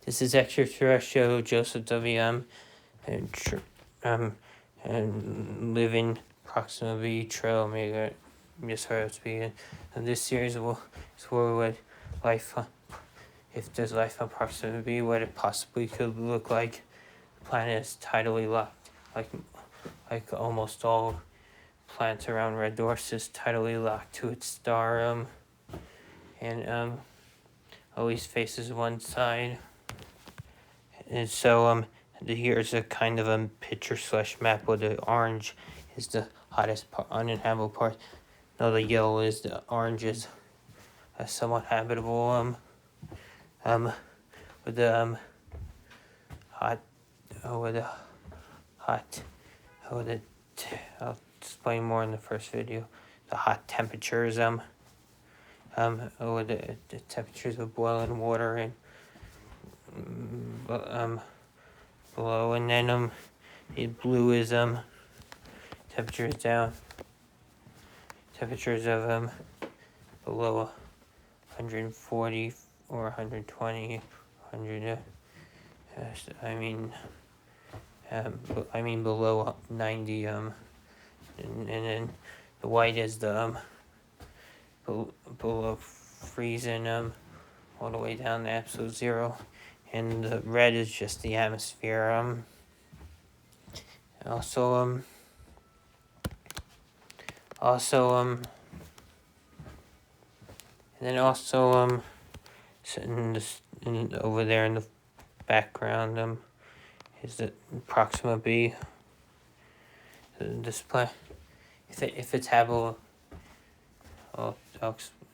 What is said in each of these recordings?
This is extraterrestrial Joseph W.M. and and living Proxima B Trail Omega. Just heard speaking. And this series will explore what life, if there's life on Proxima B, what it possibly could look like. The planet is tidally locked, like almost all planets around red dwarfs is tidally locked to its star. And always faces one side. And so here's a kind of a picture slash map where the orange is the hottest uninhabitable part. No, the yellow is the orange is somewhat habitable. With the hot, with the hot, with the I'll explain more in the first video. The hot temperatures with the temperatures of boiling water and below, and then the blue is temperatures down, temperatures of below 140 or 120, 100. I mean below 90. And then the white is the below freezing all the way down to absolute zero, and the red is just the atmosphere. Also and then also sitting over there in the background is the Proxima B display. If it's habitable, it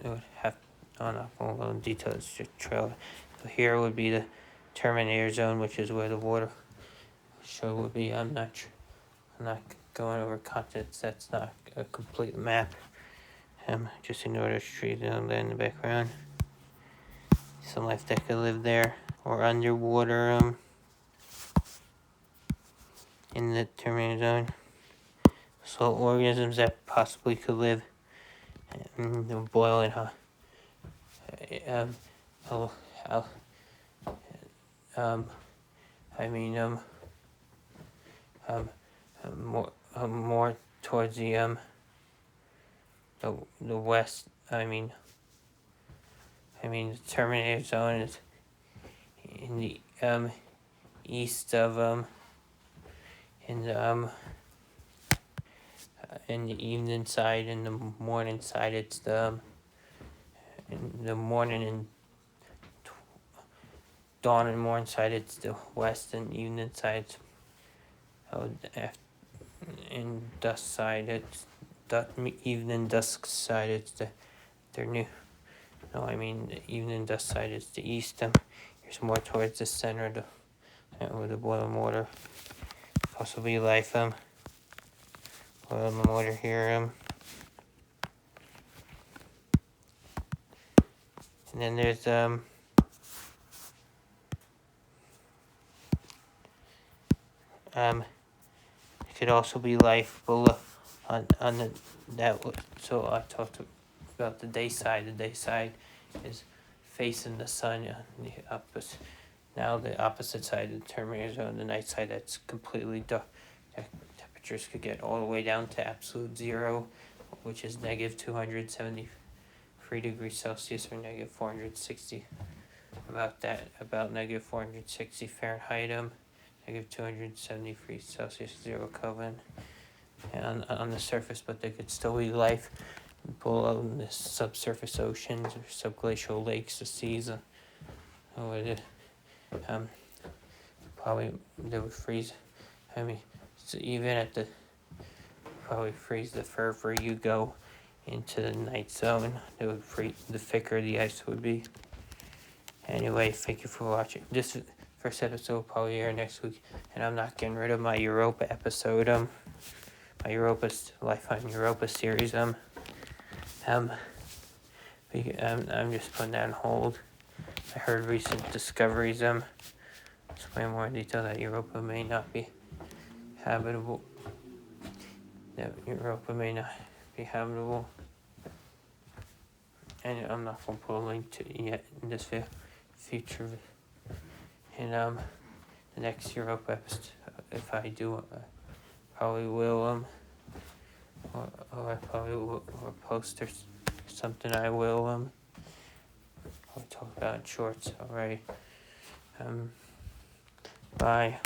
would have. Oh no, I won't go into detail. It's just trail. So here would be the Terminator zone, which is where the water show would be. I'm not going over contents. That's not a complete map. Just ignore the street down there in the background. Some life that could live there or underwater in the Terminator zone. So organisms that possibly could live in the boiling hot. More towards the west. The Terminator zone is in the east of in the evening side. In the morning side, it's in the morning and dawn and morning side, it's the west, and evening side, in dusk side, it's evening dusk side, it's the evening dusk side is the east. Here's more towards the center of with the boiling water, possibly life boiling water here and then there's it could also be life below on the that. So I talked about the day side. The day side is facing the sun. The opposite. Now the opposite side of the Terminator zone, the night side, that's completely dark. Temperatures could get all the way down to absolute zero, which is negative 273 degrees Celsius or negative 460. About negative 460 Fahrenheit. Negative 273 Celsius, 0 Kelvin, and on the surface, but there could still be life below the subsurface oceans or subglacial lakes, the seas. Probably they would freeze. So even at the probably freeze the further you go into the night zone. It would freeze the thicker the ice would be. Anyway, thank you for watching. This first episode will probably air next week, and I'm not getting rid of my Europa episode. My Life on Europa series. I'm just putting that on hold. I heard recent discoveries. Explain more in detail that Europa may not be habitable. That Europa may not be habitable. And I'm not going to put a link to it yet in this future in the next Europa episode. If I do, probably will or I probably will, or post or something. I will I'll talk about in shorts. Alright. Bye.